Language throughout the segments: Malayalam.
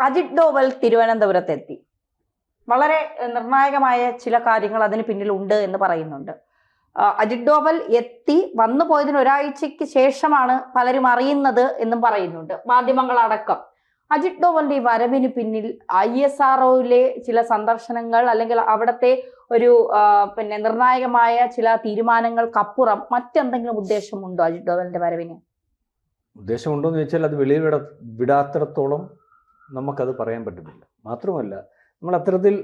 അജിത് ഡോവൽ തിരുവനന്തപുരത്തെത്തി. വളരെ നിർണായകമായ ചില കാര്യങ്ങൾ അതിന് പിന്നിലുണ്ട് എന്ന് പറയുന്നുണ്ട്. അജിത് ഡോവൽ വന്നു പോയതിന് ഒരാഴ്ചയ്ക്ക് ശേഷമാണ് പലരും അറിയുന്നത് എന്നും പറയുന്നുണ്ട്, മാധ്യമങ്ങളടക്കം. അജിത് ഡോവലിന്റെ ഈ വരവിന് പിന്നിൽ ISROയിലെ ചില സന്ദർശനങ്ങൾ അല്ലെങ്കിൽ അവിടുത്തെ ഒരു നിർണായകമായ ചില തീരുമാനങ്ങൾക്കപ്പുറം മറ്റെന്തെങ്കിലും ഉദ്ദേശമുണ്ടോ അജിത് ഡോവലിന്റെ വരവിന്? ഉദ്ദേശമുണ്ടോ എന്ന് ചോദിച്ചാൽ അത് വെളിയിൽ വിടാത്തിടത്തോളം നമുക്കത് പറയാൻ പറ്റുന്നില്ല. മാത്രമല്ല, നമ്മൾ അത്തരത്തിൽ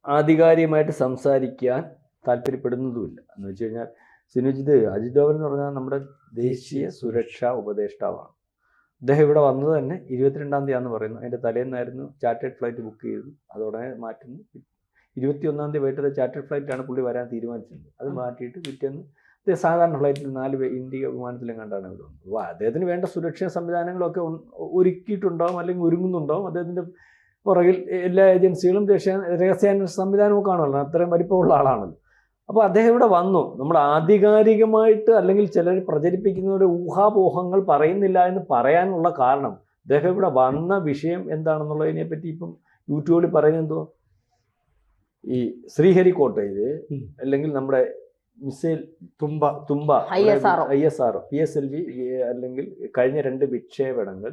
ആധികാരികമായിട്ട് സംസാരിക്കാൻ താല്പര്യപ്പെടുന്നതുമില്ല. എന്ന് വെച്ച് കഴിഞ്ഞാൽ അജിത് ഡോവൽ എന്ന് പറഞ്ഞാൽ നമ്മുടെ ദേശീയ സുരക്ഷാ ഉപദേഷ്ടാവാണ്. അദ്ദേഹം ഇവിടെ വന്നത് തന്നെ 22-ാം തീയതിയാണെന്ന് പറയുന്നു. അതിൻ്റെ തലേന്നായിരുന്നു ചാർട്ടേഡ് ഫ്ലൈറ്റ് ബുക്ക് ചെയ്തു. അതോടെ മാറ്റുന്നു. 21-ാം തീയതി വൈകിട്ട് ചാർട്ടേഡ് ഫ്ലൈറ്റാണ് പുള്ളി വരാൻ തീരുമാനിച്ചത്. അത് മാറ്റിയിട്ട് പിറ്റേന്ന് സാധാരണ ഫ്ലൈറ്റിൽ 4 ഇന്ത്യ വിമാനത്തിലും കണ്ടാണ് ഇവിടെ വന്നത്. അപ്പോൾ അദ്ദേഹത്തിന് വേണ്ട സുരക്ഷാ സംവിധാനങ്ങളൊക്കെ ഒരുക്കിയിട്ടുണ്ടാവും, അല്ലെങ്കിൽ ഒരുങ്ങുന്നുണ്ടാവും. അദ്ദേഹത്തിൻ്റെ പുറകിൽ എല്ലാ ഏജൻസികളും രഹസ്യാന്വേഷണ സംവിധാനവും കാണുമല്ലോ, അത്രയും വലിപ്പമുള്ള ആളാണല്ലോ. അപ്പോൾ അദ്ദേഹം ഇവിടെ വന്നു. നമ്മൾ ആധികാരികമായിട്ട് അല്ലെങ്കിൽ ചിലർ പ്രചരിപ്പിക്കുന്നവരുടെ ഊഹാപോഹങ്ങൾ പറയുന്നില്ല എന്ന് പറയാനുള്ള കാരണം, അദ്ദേഹം ഇവിടെ വന്ന വിഷയം എന്താണെന്നുള്ളതിനെ പറ്റി ഇപ്പം യൂട്യൂബിൽ പറയുന്നതോ, ഈ ശ്രീഹരിക്കോട്ടയിൽ അല്ലെങ്കിൽ നമ്മുടെ മിസൈൽ തുമ്പ ISRO PSLV അല്ലെങ്കിൽ കഴിഞ്ഞ 2 വിക്ഷേപണങ്ങൾ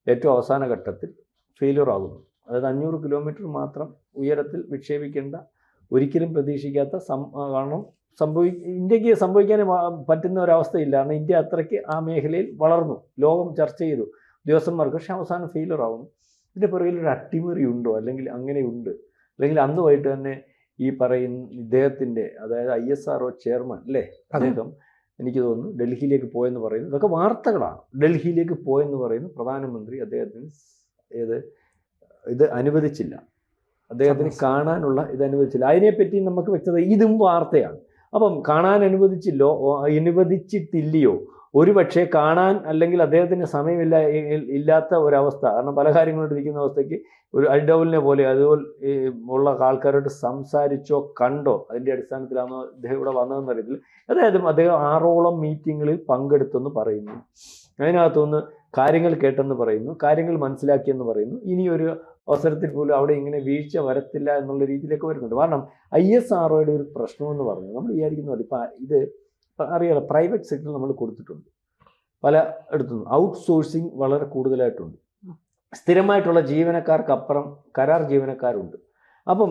ഏറ്റവും അവസാന ഘട്ടത്തിൽ ഫെയിലിയർ ആകുന്നു. അതായത് 500 കിലോമീറ്റർ മാത്രം ഉയരത്തിൽ വിക്ഷേപിക്കേണ്ട, ഒരിക്കലും പ്രതീക്ഷിക്കാത്ത കാരണം ഇന്ത്യക്ക് സംഭവിക്കാൻ പറ്റുന്ന ഒരവസ്ഥയില്ല. കാരണം ഇന്ത്യ അത്രയ്ക്ക് ആ മേഖലയിൽ വളർന്നു, ലോകം ചർച്ച ചെയ്തു ഉദ്യോഗസ്ഥന്മാർക്ക്. പക്ഷെ അവസാനം ഫെയിലിയർ ആകുന്നു. ഇതിൻ്റെ പുറകിൽ ഒരു അട്ടിമറി ഉണ്ടോ, അല്ലെങ്കിൽ അങ്ങനെയുണ്ട്, അല്ലെങ്കിൽ അന്ന് വൈകിട്ട് തന്നെ ഈ പറയുന്ന ഇദ്ദേഹത്തിൻ്റെ, അതായത് ISRO ചെയർമാൻ അല്ലേ, അദ്ദേഹം എനിക്ക് തോന്നുന്നു ഡൽഹിയിലേക്ക് പോയെന്ന് പറയുന്നു. ഇതൊക്കെ വാർത്തകളാണ്. ഡൽഹിയിലേക്ക് പോയെന്ന് പറയുന്നു. പ്രധാനമന്ത്രി അദ്ദേഹത്തിന് ഇത് അനുവദിച്ചില്ല, അദ്ദേഹത്തിന് കാണാനുള്ള ഇത് അനുവദിച്ചില്ല. അതിനെപ്പറ്റി നമുക്ക് വ്യക്തത, ഇതും വാർത്തയാണ്. അപ്പം കാണാൻ അനുവദിച്ചിട്ടില്ലയോ, ഒരുപക്ഷെ കാണാൻ അല്ലെങ്കിൽ അദ്ദേഹത്തിന് ഇല്ലാത്ത ഒരവസ്ഥ, കാരണം പല കാര്യങ്ങളോട്ടിരിക്കുന്ന അവസ്ഥയ്ക്ക് ഒരു അജിത് ഡോവലിനെ പോലെ അതുപോലെ ഉള്ള ആൾക്കാരോട് സംസാരിച്ചോ കണ്ടോ, അതിൻ്റെ അടിസ്ഥാനത്തിലാണോ അദ്ദേഹം ഇവിടെ വന്നതെന്ന് അറിയത്തില്ല. അതായത് അദ്ദേഹം 6ഓളം മീറ്റിങ്ങുകളിൽ പങ്കെടുത്തെന്ന് പറയുന്നു. അതിനകത്തുനിന്ന് കാര്യങ്ങൾ കേട്ടെന്ന് പറയുന്നു, കാര്യങ്ങൾ മനസ്സിലാക്കിയെന്ന് പറയുന്നു. ഇനിയൊരു അവസരത്തിൽ പോലും അവിടെ ഇങ്ങനെ വീഴ്ച വരത്തില്ല എന്നുള്ള രീതിയിലേക്ക് വരുന്നുണ്ട്. കാരണം ISROയുടെ ഒരു പ്രശ്നമെന്ന് പറഞ്ഞു, നമ്മൾ വിചാരിക്കുന്ന പോലെ ഇത് അറിയാലോ, പ്രൈവറ്റ് സെക്ടറിൽ നമ്മൾ കൊടുത്തിട്ടുണ്ട്, പല എടുത്തുനിന്ന് ഔട്ട്സോഴ്സിങ് വളരെ കൂടുതലായിട്ടുണ്ട്. സ്ഥിരമായിട്ടുള്ള ജീവനക്കാർക്കപ്പുറം കരാർ ജീവനക്കാരുണ്ട്. അപ്പം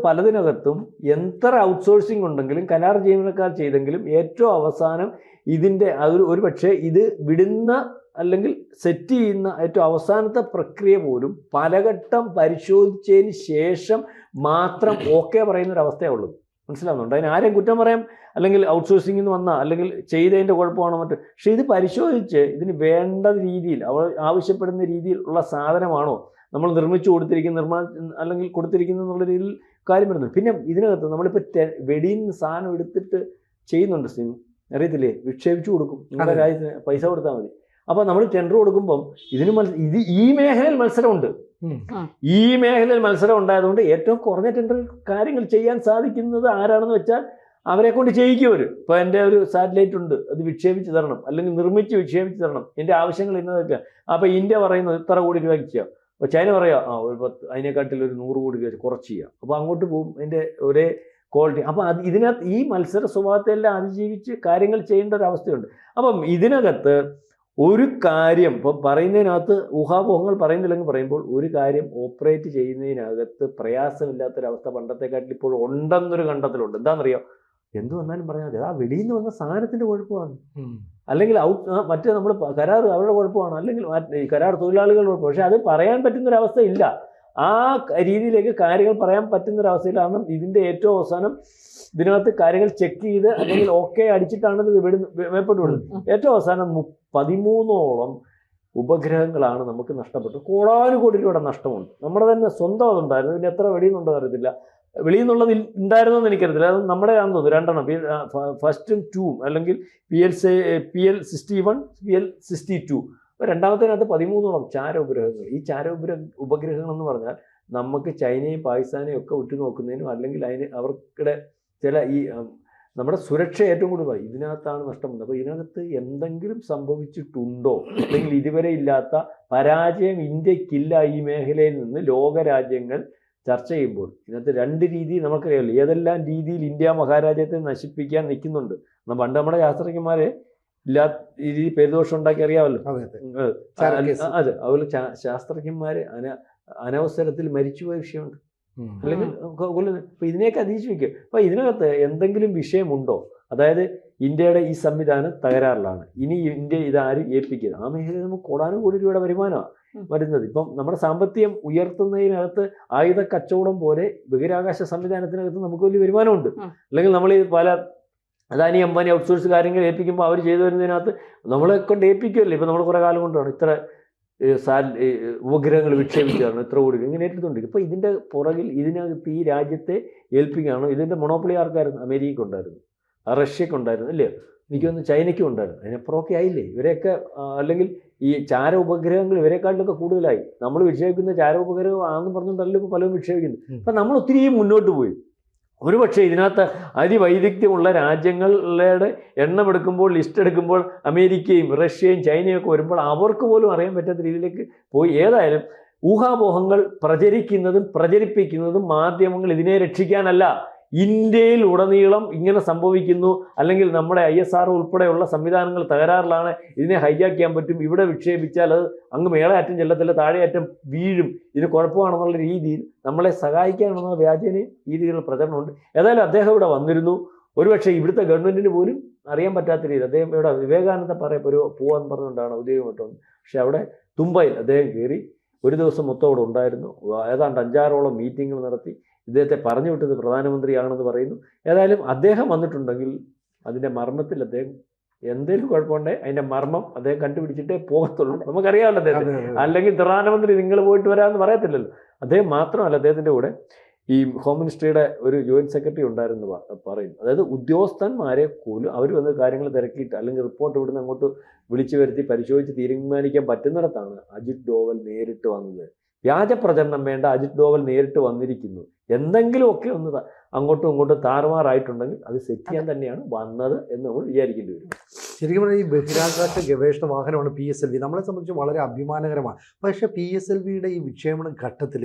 പലതിനകത്തും എത്ര ഔട്ട്സോഴ്സിങ് ഉണ്ടെങ്കിലും കരാർ ജീവനക്കാർ ചെയ്തെങ്കിലും ഏറ്റവും അവസാനം ഇതിൻ്റെ ഒരു പക്ഷേ ഇത് വിടുന്ന അല്ലെങ്കിൽ സെറ്റ് ചെയ്യുന്ന ഏറ്റവും അവസാനത്തെ പ്രക്രിയ പോലും പലഘട്ടം പരിശോധിച്ചതിന് ശേഷം മാത്രം ഓക്കെ പറയുന്നൊരവസ്ഥയുള്ളത്. മനസ്സിലാവുന്നുണ്ട്? അതിന് ആരെയും കുറ്റം പറയാം, അല്ലെങ്കിൽ ഔട്ട്സോഴ്സിങ്ങിൽ നിന്ന് വന്ന അല്ലെങ്കിൽ ചെയ്തതിൻ്റെ കുഴപ്പമാണോ മറ്റു. പക്ഷേ ഇത് പരിശോധിച്ച് ഇതിന് വേണ്ട രീതിയിൽ ആവശ്യപ്പെടുന്ന രീതിയിൽ ഉള്ള സാധനമാണോ നമ്മൾ നിർമ്മിച്ചു അല്ലെങ്കിൽ കൊടുത്തിരിക്കുന്ന എന്നുള്ള രീതിയിൽ കാര്യം വരുന്നത്. പിന്നെ ഇതിനകത്ത് നമ്മളിപ്പോൾ വെടിയിൽ നിന്ന് സാധനം എടുത്തിട്ട് ചെയ്യുന്നുണ്ട്, അറിയത്തില്ലേ, വിക്ഷേപിച്ചു കൊടുക്കും, നിങ്ങളുടെ രാജ്യത്തിന് പൈസ കൊടുത്താൽ മതി. അപ്പോൾ നമ്മൾ ടെൻഡർ കൊടുക്കുമ്പം ഈ മേഖലയിൽ മത്സരമുണ്ട്. ഈ മേഖലയിൽ മത്സരം ഉണ്ടായതുകൊണ്ട് ഏറ്റവും കുറഞ്ഞ ടെൻഡറിൽ കാര്യങ്ങൾ ചെയ്യാൻ സാധിക്കുന്നത് ആരാണെന്ന് വെച്ചാൽ അവരെ കൊണ്ട് ചെയ്യിക്കും. ഇപ്പോൾ എൻ്റെ ഒരു സാറ്റലൈറ്റ് ഉണ്ട്, അത് വിക്ഷേപിച്ച് തരണം, അല്ലെങ്കിൽ വിക്ഷേപിച്ച് തരണം, എൻ്റെ ആവശ്യങ്ങൾ ഇന്നതൊക്കെ. അപ്പോൾ ഇന്ത്യ പറയുന്നത് ഇത്ര കോടി രൂപയ്ക്ക് ചെയ്യാം. അപ്പോൾ ചൈന പറയാം ഒരു 10 അതിനെക്കാട്ടിൽ ഒരു 100 കോടി രൂപ കുറച്ച് ചെയ്യാം. അപ്പോൾ അങ്ങോട്ട് പോകും, അതിൻ്റെ ഒരേ ക്വാളിറ്റി. അപ്പോൾ ഇതിനകത്ത് ഈ മത്സര സ്വഭാവത്തെ എല്ലാം അതിജീവിച്ച് കാര്യങ്ങൾ ചെയ്യേണ്ട ഒരു അവസ്ഥയുണ്ട്. അപ്പം ഇതിനകത്ത് ഒരു കാര്യം ഇപ്പം പറയുന്നതിനകത്ത് ഊഹാപോഹങ്ങൾ പറയുന്നില്ലെങ്കിൽ പറയുമ്പോൾ ഒരു കാര്യം ഓപ്പറേറ്റ് ചെയ്യുന്നതിനകത്ത് പ്രയാസമില്ലാത്തൊരവസ്ഥ പണ്ടത്തെക്കാട്ടിൽ ഇപ്പോൾ ഉണ്ടെന്നൊരു കണ്ടെത്തലുണ്ട്. എന്താണെന്നറിയോ, എന്ത് വന്നാലും പറഞ്ഞാൽ മതി, വെളിയിൽ നിന്ന് വന്ന സാധനത്തിൻ്റെ കുഴപ്പമാണ്, അല്ലെങ്കിൽ മറ്റേ നമ്മൾ കരാർ അവരുടെ കുഴപ്പമാണ്, അല്ലെങ്കിൽ കരാർ തൊഴിലാളികളുടെ കുഴപ്പം. പക്ഷെ അത് പറയാൻ പറ്റുന്നൊരവസ്ഥ ഇല്ല. ആ രീതിയിലേക്ക് കാര്യങ്ങൾ പറയാൻ പറ്റുന്നൊരവസ്ഥയിലാണ്. ഇതിൻ്റെ ഏറ്റവും അവസാനം ഇതിനകത്ത് കാര്യങ്ങൾ ചെക്ക് ചെയ്ത് അല്ലെങ്കിൽ ഓക്കെ അടിച്ചിട്ടാണ് ഇത് മേപ്പോട്ട് വിടുന്നത്. ഏറ്റവും അവസാനം 13ഓളം ഉപഗ്രഹങ്ങളാണ് നമുക്ക് നഷ്ടപ്പെട്ടു. കോടാനുകോടി രൂപയുടെ നഷ്ടമുണ്ട്. നമ്മുടെ തന്നെ സ്വന്തം അതുണ്ടായിരുന്നു. ഇതിന് എത്ര വെളിയുന്നുണ്ടോ അറിയത്തില്ല. വെളിയിൽ നിന്നുള്ളത് ഉണ്ടായിരുന്നെന്ന് എനിക്കറിയത്തില്ല. അത് നമ്മുടെ ആണെന്ന് തോന്നുന്നു, 2 ഫസ്റ്റും 2 അല്ലെങ്കിൽ PL61 PL62. രണ്ടാമത്തേനകത്ത് 13ഓളം ചാര ഉപഗ്രഹങ്ങൾ. ഈ ഉപഗ്രഹങ്ങൾ എന്ന് പറഞ്ഞാൽ നമുക്ക് ചൈനയും പാകിസ്ഥാനെയും ഒക്കെ ഉറ്റുനോക്കുന്നതിനും അല്ലെങ്കിൽ അവരുടെ ചില ഈ നമ്മുടെ സുരക്ഷ ഏറ്റവും കൂടുതൽ ഇതിനകത്താണ് നഷ്ടം വന്നത്. അപ്പോൾ ഇതിനകത്ത് എന്തെങ്കിലും സംഭവിച്ചിട്ടുണ്ടോ, അല്ലെങ്കിൽ ഇതുവരെ ഇല്ലാത്ത പരാജയം ഇന്ത്യക്കില്ല ഈ മേഖലയിൽ നിന്ന് ലോകരാജ്യങ്ങൾ ചർച്ച ചെയ്യുമ്പോൾ ഇതിനകത്ത് രണ്ട് രീതി നമുക്കറിയാമല്ലോ. ഏതെല്ലാം രീതിയിൽ ഇന്ത്യ മഹാരാജ്യത്തെ നശിപ്പിക്കാൻ നിൽക്കുന്നുണ്ട്. പണ്ട് നമ്മുടെ ശാസ്ത്രജ്ഞന്മാരെ രീതി പേരുദോഷം ഉണ്ടാക്കി അറിയാമല്ലോ. അതെ, അതുപോലെ ശാസ്ത്രജ്ഞന്മാര് അനവസരത്തിൽ മരിച്ചുപോയ വിഷയമുണ്ട്, അല്ലെങ്കിൽ അപ്പൊ ഇതിനെയൊക്കെ അതിജീവിക്കും. അപ്പൊ ഇതിനകത്ത് എന്തെങ്കിലും വിഷയമുണ്ടോ, അതായത് ഇന്ത്യയുടെ ഈ സംവിധാനം തകരാറിലാണ്, ഇനി ഇന്ത്യ ഇതാരും ഏൽപ്പിക്കുന്നത്. ആ മേഖലയിൽ നമുക്ക് കോടാനും കോടി രൂപയുടെ വരുമാനമാണ് വരുന്നത്. ഇപ്പം നമ്മുടെ സാമ്പത്തികം ഉയർത്തുന്നതിനകത്ത് ആയുധ കച്ചവടം പോലെ ബഹിരാകാശ സംവിധാനത്തിനകത്ത് നമുക്ക് വലിയ വരുമാനമുണ്ട്. അല്ലെങ്കിൽ നമ്മൾ ഈ പല അദാനി അംബാനി ഔട്ട്സോഴ്സ് കാര്യങ്ങൾ ഏൽപ്പിക്കുമ്പോൾ അവർ ചെയ്തു വരുന്നതിനകത്ത് നമ്മളെ കൊണ്ട് ഏൽപ്പിക്കുമല്ലേ. ഇപ്പം നമ്മൾ കുറേ കാലം കൊണ്ടാണ് ഇത്ര ഉപഗ്രഹങ്ങൾ വിക്ഷേപിക്കുകയാണ്, ഇത്ര കോടി ഇങ്ങനെ ഏറ്റിട്ടുണ്ടെങ്കിൽ. ഇപ്പോൾ ഇതിൻ്റെ പുറകിൽ ഇതിനകത്ത് ഈ രാജ്യത്തെ ഏൽപ്പിക്കുകയാണോ? ഇതിൻ്റെ മൊണോപ്പൊളി ആർക്കായിരുന്നു? അമേരിക്കയ്ക്ക് ഉണ്ടായിരുന്നു, റഷ്യക്ക് ഉണ്ടായിരുന്നു, അല്ലേ? എനിക്കൊന്ന് ചൈനയ്ക്കും ഉണ്ടായിരുന്നു. അതിനപ്പുറമൊക്കെ ആയില്ലേ ഇവരെയൊക്കെ? അല്ലെങ്കിൽ ഈ ചാര ഉപഗ്രഹങ്ങൾ ഇവരെക്കാട്ടിലൊക്കെ കൂടുതലായി. നമ്മൾ വിക്ഷേപിക്കുന്ന ചാര ഉപഗ്രഹം ആണെന്ന് പറഞ്ഞുകൊണ്ടല്ലോ ഇപ്പോൾ പലരും വിക്ഷേപിക്കുന്നു. അപ്പം നമ്മൾ ഒത്തിരി മുന്നോട്ട് പോയി. ഒരുപക്ഷെ ഇതിനകത്ത് അതിവൈദഗ്ധ്യമുള്ള രാജ്യങ്ങളുടെ എണ്ണം എടുക്കുമ്പോൾ, ലിസ്റ്റ് എടുക്കുമ്പോൾ അമേരിക്കയും റഷ്യയും ചൈനയും ഒക്കെ വരുമ്പോൾ അവർക്ക് പോലും അറിയാൻ പറ്റാത്ത രീതിയിലേക്ക് പോയി. ഏതായാലും ഊഹാപോഹങ്ങൾ പ്രചരിക്കുന്നതും പ്രചരിപ്പിക്കുന്നതും മാധ്യമങ്ങൾ ഇതിനെ രക്ഷിക്കാനല്ല. ഇന്ത്യയിൽ ഉടനീളം ഇങ്ങനെ സംഭവിക്കുന്നു, അല്ലെങ്കിൽ നമ്മുടെ ISRO ഉൾപ്പെടെയുള്ള സംവിധാനങ്ങൾ തകരാറിലാണ്, ഇതിനെ ഹൈജാക്ക് ചെയ്യാൻ പറ്റും, ഇവിടെ വിക്ഷേപിച്ചാൽ അത് അങ്ങ് മേളയറ്റം ചെല്ലത്തില്ല, താഴെയറ്റം വീഴും, ഇത് കുഴപ്പമാണെന്നുള്ള രീതിയിൽ നമ്മളെ സഹായിക്കാനുള്ള വ്യാജേനയും ഈ രീതിയിലുള്ള പ്രചരണമുണ്ട്. ഏതായാലും അദ്ദേഹം ഇവിടെ വന്നിരുന്നു. ഒരുപക്ഷെ ഇവിടുത്തെ ഗവൺമെൻറ്റിന് പോലും അറിയാൻ പറ്റാത്ത രീതി അദ്ദേഹം ഇവിടെ വിവേകാനന്ദ പോവാന്ന് പറഞ്ഞുകൊണ്ടാണ് ഔദ്യോഗികമായിട്ട്. പക്ഷെ അവിടെ തുമ്പയിൽ അദ്ദേഹം കയറി ഒരു ദിവസം മൊത്തം അവിടെ ഉണ്ടായിരുന്നു. ഏതാണ്ട് 5-6ഓളം മീറ്റിങ്ങുകൾ നടത്തി. ഇദ്ദേഹത്തെ പറഞ്ഞു വിട്ടത് പ്രധാനമന്ത്രിയാണെന്ന് പറയുന്നു. ഏതായാലും അദ്ദേഹം വന്നിട്ടുണ്ടെങ്കിൽ അതിൻ്റെ മർമ്മത്തിൽ അദ്ദേഹം എന്തെങ്കിലും കുഴപ്പമുണ്ടെങ്കിൽ അതിൻ്റെ മർമ്മം അദ്ദേഹം കണ്ടുപിടിച്ചിട്ടേ പോകത്തുള്ളൂ. നമുക്കറിയാമല്ലോ അദ്ദേഹത്തെ. അല്ലെങ്കിൽ പ്രധാനമന്ത്രി നിങ്ങൾ പോയിട്ട് വരാമെന്ന് പറയത്തില്ലല്ലോ. അദ്ദേഹം മാത്രമല്ല, അദ്ദേഹത്തിൻ്റെ കൂടെ ഈ ഹോം മിനിസ്ട്രിയുടെ ഒരു ജോയിന്റ് സെക്രട്ടറി ഉണ്ടായിരുന്നു പറയുന്നു. അതായത് ഉദ്യോഗസ്ഥന്മാരെ പോലും അവർ വന്ന് കാര്യങ്ങൾ തിരക്കിയിട്ട് അല്ലെങ്കിൽ റിപ്പോർട്ട് ഇവിടുന്ന് അങ്ങോട്ട് വിളിച്ചു വരുത്തി പരിശോധിച്ച് തീരുമാനിക്കാൻ പറ്റുന്നിടത്താണ് അജിത് ഡോവൽ നേരിട്ട് വന്നത്. വ്യാജ പ്രചരണം വേണ്ട, അജിത് ഡോവൽ നേരിട്ട് വന്നിരിക്കുന്നു. എന്തെങ്കിലുമൊക്കെ ഒന്ന് അങ്ങോട്ടും ഇങ്ങോട്ടും താറുമാറായിട്ടുണ്ടെങ്കിൽ അത് സെറ്റ് ചെയ്യാൻ തന്നെയാണ് വന്നത് എന്ന് നമ്മൾ വിചാരിക്കേണ്ടി വരും. ശരിക്കും പറഞ്ഞാൽ ഈ ബഹിരാകാശ ഗവേഷണ വാഹനമാണ് PSLV. നമ്മളെ സംബന്ധിച്ച് വളരെ അഭിമാനകരമാണ്. പക്ഷേ PSLVയുടെ ഈ വിക്ഷേപണ ഘട്ടത്തിൽ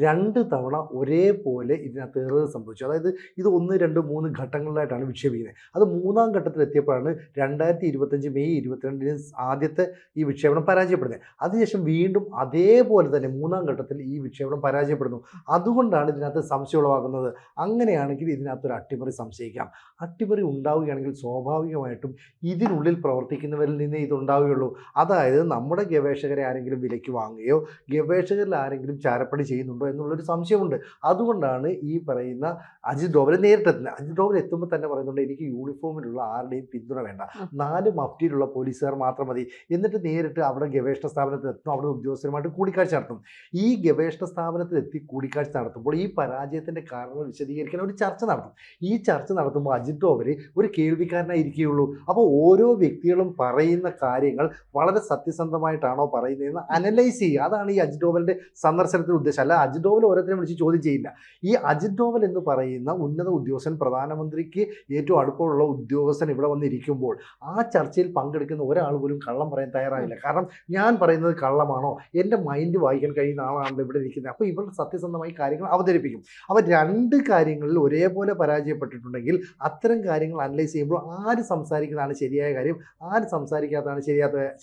2 തവണ ഒരേപോലെ ഇതിനകത്ത് എറർ സംഭവിച്ചു. അതായത് ഇത് 1, 2, 3 ഘട്ടങ്ങളിലായിട്ടാണ് വിക്ഷേപിക്കുന്നത്. അത് 3-ാം ഘട്ടത്തിൽ എത്തിയപ്പോഴാണ് 2025 മെയ് 22-ന് ആദ്യത്തെ ഈ വിക്ഷേപണം പരാജയപ്പെടുന്നത്. അതിനുശേഷം വീണ്ടും അതേപോലെ തന്നെ 3-ാം ഘട്ടത്തിൽ ഈ വിക്ഷേപണം പരാജയപ്പെടുന്നു. അതുകൊണ്ടാണ് ഇതിനകത്ത് സംശയം ഉളവാക്കുന്നത്. അങ്ങനെയാണെങ്കിൽ ഇതിനകത്തൊരു അട്ടിമറി സംശയിക്കാം. അട്ടിമറി ഉണ്ടാവുകയാണെങ്കിൽ സ്വാഭാവികമായിട്ടും ഇതിനുള്ളിൽ പ്രവർത്തിക്കുന്നവരിൽ നിന്നേ ഇതുണ്ടാവുകയുള്ളൂ. അതായത് നമ്മുടെ ഗവേഷകരെ ആരെങ്കിലും വിലയ്ക്ക് വാങ്ങുകയോ ഗവേഷകരിൽ ആരെങ്കിലും ചാരപ്പണി ചെയ്യുന്നുണ്ടോ എന്നുള്ളൊരു സംശയമുണ്ട്. അതുകൊണ്ടാണ് ഈ പറയുന്ന അജിത് ഡോവൽ നേരിട്ടെത്തുന്നത്. അജിത് ഡോവൽ എത്തുമ്പോൾ തന്നെ പറയുന്നുണ്ട്, എനിക്ക് യൂണിഫോമിലുള്ള ആരുടെയും പിന്തുണ വേണ്ട, 4 മഫ്റ്റിയിലുള്ള പോലീസുകാർ മാത്രം മതി. എന്നിട്ട് നേരിട്ട് അവിടെ ഗവേഷണ സ്ഥാപനത്തിൽ എത്തും, അവിടെ ഉദ്യോഗസ്ഥരുമായിട്ട് കൂടിക്കാഴ്ച നടത്തും. ഈ ഗവേഷണ സ്ഥാപനത്തിൽ എത്തി കൂടിക്കാഴ്ച നടത്തുമ്പോൾ ഈ പരാജയത്തിൻ്റെ കാരണങ്ങൾ വിശദീകരിക്കാൻ ഒരു ചർച്ച നടത്തും. ഈ ചർച്ച നടത്തുമ്പോൾ അജിത് ഡോവൽ ഒരു കേൾവിക്കാരനായിരിക്കുകയുള്ളൂ. അപ്പോൾ ഓരോ വ്യക്തികളും പറയുന്ന കാര്യങ്ങൾ വളരെ സത്യസന്ധമായിട്ടാണോ പറയുന്നതെന്ന് അനലൈസ് ചെയ്യുക. അതാണ് ഈ അജിത് ഡോവലിൻ്റെ സന്ദർശനത്തിൻ്റെ ഉദ്ദേശം. അല്ല അജിത് ഡോവൽ ഓരോരുത്തരെ വിളിച്ച് ചോദ്യം ചെയ്യില്ല. ഈ അജിത് ഡോവൽ എന്ന് പറയുന്ന ഉന്നത ഉദ്യോഗസ്ഥൻ, പ്രധാനമന്ത്രിക്ക് ഏറ്റവും അടുപ്പമുള്ള ഉദ്യോഗസ്ഥൻ ഇവിടെ വന്നിരിക്കുമ്പോൾ ആ ചർച്ചയിൽ പങ്കെടുക്കുന്ന ഒരാൾ പോലും കള്ളം പറയാൻ തയ്യാറായില്ല. കാരണം ഞാൻ പറയുന്നത് കള്ളമാണോ, എൻ്റെ മൈൻഡ് വായിക്കാൻ കഴിയുന്ന ആളാണല്ലോ ഇവിടെ ഇരിക്കുന്നത്. അപ്പോൾ ഇവർ സത്യസന്ധമായി കാര്യങ്ങൾ അവതരിപ്പിക്കും. അപ്പോൾ 2 കാര്യങ്ങളിൽ ഒരേപോലെ പരാജയപ്പെട്ടിട്ടുണ്ടെങ്കിൽ അത്തരം കാര്യങ്ങൾ അനലൈസ് ചെയ്യുമ്പോൾ ആര് സംസാരിക്കുന്നതാണ് ശരിയായ കാര്യം, ആര് സംസാരിക്കാത്തതാണ്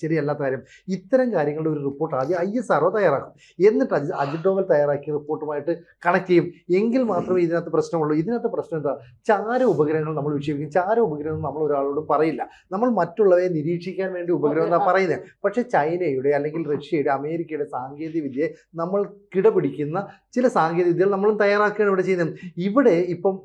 ശരിയല്ലാത്ത കാര്യം, ഇത്തരം കാര്യങ്ങളുടെ ഒരു റിപ്പോർട്ട് ആദ്യം ISRO തയ്യാറാക്കും. എന്നിട്ട് അജിത് ഡോവൽ തയ്യാറാക്കിയ റിപ്പോർട്ടുമായിട്ട് കണക്ട് ചെയ്യും. എങ്കിൽ മാത്രമേ ഇതിനകത്ത് പ്രശ്നമുള്ളൂ. ഇതിനകത്ത് പ്രശ്നം എന്താ? ചാര ഉപഗ്രഹങ്ങൾ നമ്മൾ വിക്ഷേപിക്കും. ചാര ഉപഗ്രഹം നമ്മൾ ഒരാളോടും പറയില്ല. നമ്മൾ മറ്റുള്ളവയെ നിരീക്ഷിക്കാൻ വേണ്ടി ഉപഗ്രഹം എന്നാണ് പറയുന്നത്. പക്ഷേ ചൈനയുടെ അല്ലെങ്കിൽ റഷ്യയുടെ അമേരിക്കയുടെ സാങ്കേതിക വിദ്യയെ നമ്മൾ കിടപിടിക്കുന്ന ചില സാങ്കേതിക വിദ്യകൾ നമ്മളും തയ്യാറാക്കുകയാണ് ഇവിടെ ചെയ്യുന്നത്. ഇവിടെ ഇപ്പം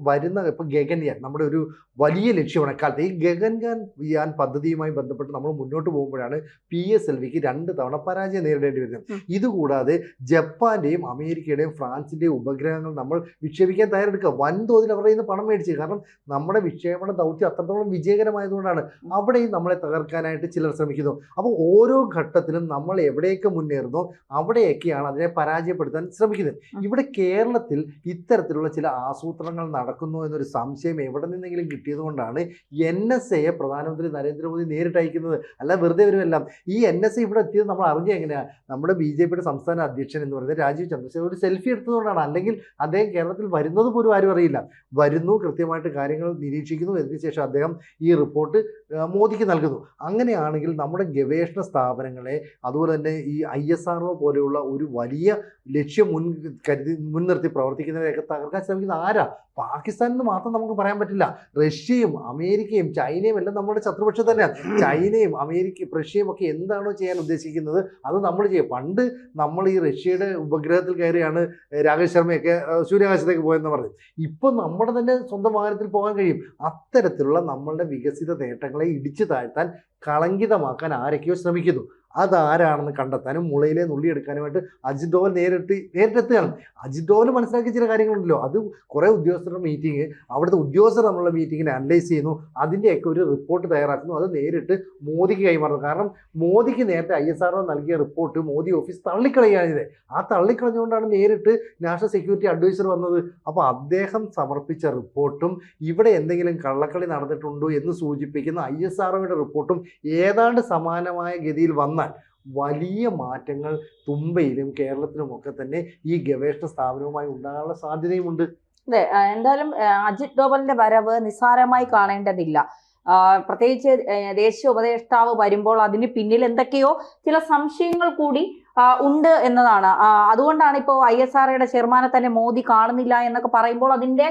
ഗഗൻയാൻ നമ്മുടെ ഒരു വലിയ ലക്ഷ്യമാണ് കാലത്ത്. ഈ ഗഗൻയാൻ പദ്ധതിയുമായി ബന്ധപ്പെട്ട് നമ്മൾ മുന്നോട്ട് പോകുമ്പോഴാണ് PSLVക്ക് 2 തവണ പരാജയം നേരിടേണ്ടി വരുന്നത്. ഇതുകൂടാതെ ജപ്പാന്റെയും അമേരിക്കയുടെയും ഫ്രാൻസിന്റെയും ഉപഗ്രഹങ്ങൾ നമ്മൾ വിക്ഷേപിക്കാൻ തയ്യാറെടുക്കുക. വൻതോതിൽ അവരുടെ നിന്ന് പണം മേടിച്ച്. കാരണം നമ്മുടെ വിക്ഷേപണ ദൗത്യം അത്രത്തോളം വിജയകരമായതുകൊണ്ടാണ്. അവിടെയും നമ്മളെ തകർക്കാനായിട്ട് ചിലർ ശ്രമിക്കുന്നു. അപ്പോൾ ഓരോ ഘട്ടത്തിലും നമ്മൾ എവിടെയൊക്കെ മുന്നേറുന്നോ അവിടെയൊക്കെയാണ് അതിനെ പരാജയപ്പെടുത്താൻ ശ്രമിക്കുന്നത്. ഇവിടെ കേരളത്തിൽ ഇത്തരത്തിലുള്ള ചില ആസൂത്രണങ്ങൾ നടക്കുന്നു എന്നൊരു സംശയം എവിടെ നിന്നെങ്കിലും കിട്ടിയതുകൊണ്ടാണ് NSAയെ പ്രധാനമന്ത്രി നരേന്ദ്രമോദി നേരിട്ട് അയക്കുന്നത്. അല്ല വെറുതെ വരുമെല്ലാം. ഈ NSA ഇവിടെ എത്തിയത് നമ്മൾ അറിഞ്ഞ എങ്ങനെയാണ്? നമ്മുടെ BJPയുടെ സംസ്ഥാന അധ്യക്ഷൻ എന്ന് പറയുന്നത് രാജീവ് ചന്ദ്രശേഖർ ഒരു സെൽഫി എടുത്തതുകൊണ്ടാണ്. അല്ലെങ്കിൽ അദ്ദേഹം കേരളത്തിൽ വരുന്നത് പോലും ആരും അറിയില്ല. വരുന്നു, കൃത്യമായിട്ട് കാര്യങ്ങൾ നിരീക്ഷിക്കുന്നു, അതിനുശേഷം അദ്ദേഹം ഈ റിപ്പോർട്ട് മോദിക്ക് നൽകുന്നു. അങ്ങനെയാണെങ്കിൽ നമ്മുടെ ഗവേഷണ സ്ഥാപനങ്ങളെ അതുപോലെ തന്നെ ഈ ISRO പോലെയുള്ള ഒരു വലിയ ലക്ഷ്യം മുൻനിർത്തി പ്രവർത്തിക്കുന്നവരെയൊക്കെ തകർക്കാൻ ശ്രമിക്കുന്ന ആരാ? പാകിസ്ഥാനിൽ മാത്രം നമുക്ക് പറയാൻ പറ്റില്ല. റഷ്യയും അമേരിക്കയും ചൈനയും എല്ലാം നമ്മുടെ ശത്രുപക്ഷം തന്നെയാണ്. ചൈനയും അമേരിക്കയും റഷ്യയും ഒക്കെ എന്താണോ ചെയ്യാൻ ഉദ്ദേശിക്കുന്നത് അത് നമ്മൾ ചെയ്യും. പണ്ട് നമ്മൾ ഈ റഷ്യയുടെ ഉപഗ്രഹത്തിൽ കയറിയാണ് രാകേഷ് ശർമ്മയൊക്കെ സൂര്യാകാശത്തേക്ക് പോയെന്ന് പറഞ്ഞു. ഇപ്പം നമ്മുടെ തന്നെ സ്വന്തം വാഹനത്തിൽ പോകാൻ കഴിയും. അത്തരത്തിലുള്ള നമ്മളുടെ വികസിത നേട്ടങ്ങളെ ഇടിച്ചു താഴ്ത്താൻ, കളങ്കിതമാക്കാൻ ആരൊക്കെയോ ശ്രമിക്കുന്നു. അതാരാണെന്ന് കണ്ടെത്താനും മുളയിലെ നുള്ളിയെടുക്കാനുമായിട്ട് അജിത് ഡോവൽ നേരിട്ടെത്തുകയാണ്. അജിത് ഡോവൽ മനസ്സിലാക്കിയ ചില കാര്യങ്ങളുണ്ടല്ലോ, അത് കുറേ ഉദ്യോഗസ്ഥരുടെ മീറ്റിംഗ്, അവിടുത്തെ ഉദ്യോഗസ്ഥർ നമ്മളുടെ മീറ്റിങ്ങിനെ അനലൈസ് ചെയ്യുന്നു, അതിൻ്റെയൊക്കെ ഒരു റിപ്പോർട്ട് തയ്യാറാക്കുന്നു, അത് നേരിട്ട് മോദിക്ക് കൈമാറുന്നു. കാരണം മോദിക്ക് നേരത്തെ ISRO നൽകിയ റിപ്പോർട്ട് മോദി ഓഫീസ് തള്ളിക്കളയുകയാണ്. ആ തള്ളിക്കളഞ്ഞുകൊണ്ടാണ് നേരിട്ട് നാഷണൽ സെക്യൂരിറ്റി അഡ്വൈസർ വന്നത്. അപ്പോൾ അദ്ദേഹം സമർപ്പിച്ച റിപ്പോർട്ടും ഇവിടെ എന്തെങ്കിലും കള്ളക്കളി നടന്നിട്ടുണ്ടോ എന്ന് സൂചിപ്പിക്കുന്ന ISROയുടെ റിപ്പോർട്ടും ഏതാണ്ട് സമാനമായ ഗതിയിൽ വന്നാൽ വലിയ മാറ്റങ്ങൾ തുമ്പയിലും കേരളത്തിലുമൊക്കെ തന്നെ ഈ ഗവേഷണ സ്ഥാപനവുമായി ഉണ്ടാകാനുള്ള സാധ്യതയുമുണ്ട്. അതെ, എന്തായാലും അജിത് ഡോവലിന്റെ വരവ് നിസ്സാരമായി കാണേണ്ടതില്ല. പ്രത്യേകിച്ച് ദേശീയ ഉപദേഷ്ടാവ് വരുമ്പോൾ അതിന് പിന്നിൽ എന്തൊക്കെയോ ചില സംശയങ്ങൾ കൂടി ഉണ്ട് എന്നതാണ്. അതുകൊണ്ടാണ് ഇപ്പോൾ ISROയുടെ ചെയർമാനെ തന്നെ മോദി കാണുന്നില്ല എന്നൊക്കെ പറയുമ്പോൾ അതിന്റെ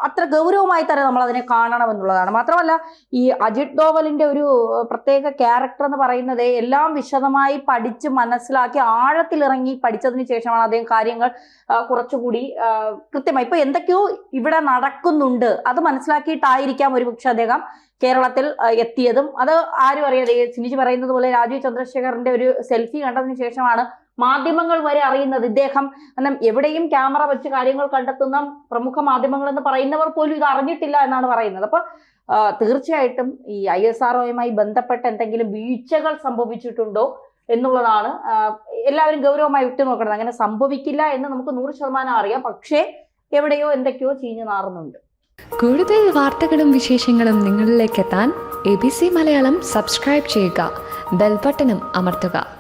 അത്ര ഗൗരവമായി തന്നെ നമ്മൾ അതിനെ കാണണമെന്നുള്ളതാണ്. മാത്രമല്ല ഈ അജിത് ഡോവലിന്റെ ഒരു പ്രത്യേക ക്യാരക്ടർ എന്ന് പറയുന്നത് എല്ലാം വിശദമായി പഠിച്ച് മനസ്സിലാക്കി ആഴത്തിലിറങ്ങി പഠിച്ചതിന് ശേഷമാണ് അദ്ദേഹം കാര്യങ്ങൾ കുറച്ചുകൂടി കൃത്യമായി ഇപ്പൊ എന്തൊക്കെയോ ഇവിടെ നടക്കുന്നുണ്ട് അത് മനസ്സിലാക്കിയിട്ടായിരിക്കാം ഒരുപക്ഷെ അദ്ദേഹം കേരളത്തിൽ എത്തിയതും. അത് ആരും അറിയാതെ സിനിജി പറയുന്നത് പോലെ രാജീവ് ചന്ദ്രശേഖറിന്റെ ഒരു സെൽഫി കണ്ടതിന് ശേഷമാണ് മാധ്യമങ്ങൾ വരെ അറിയുന്നത്. ഇദ്ദേഹം എവിടെയും ക്യാമറ വെച്ച് കാര്യങ്ങൾ കണ്ടെത്തുന്ന പ്രമുഖ മാധ്യമങ്ങൾ എന്ന് പറയുന്നവർ പോലും ഇത് അറിഞ്ഞിട്ടില്ല എന്നാണ് പറയുന്നത്. അപ്പൊ തീർച്ചയായിട്ടും ഈ ISROയുമായി ബന്ധപ്പെട്ട എന്തെങ്കിലും വീഴ്ചകൾ സംഭവിച്ചിട്ടുണ്ടോ എന്നുള്ളതാണ് എല്ലാവരും ഗൗരവമായി ഉറ്റുനോക്കണം. അങ്ങനെ സംഭവിക്കില്ല എന്ന് നമുക്ക് 100% അറിയാം. പക്ഷേ എവിടെയോ എന്തൊക്കെയോ ചീഞ്ഞു നാറുന്നുണ്ട്. കൂടുതൽ വാർത്തകളും വിശേഷങ്ങളും നിങ്ങളിലേക്ക് എത്താൻ ABC മലയാളം സബ്സ്ക്രൈബ് ചെയ്യുക, ബെൽ ബട്ടണും അമർത്തുക.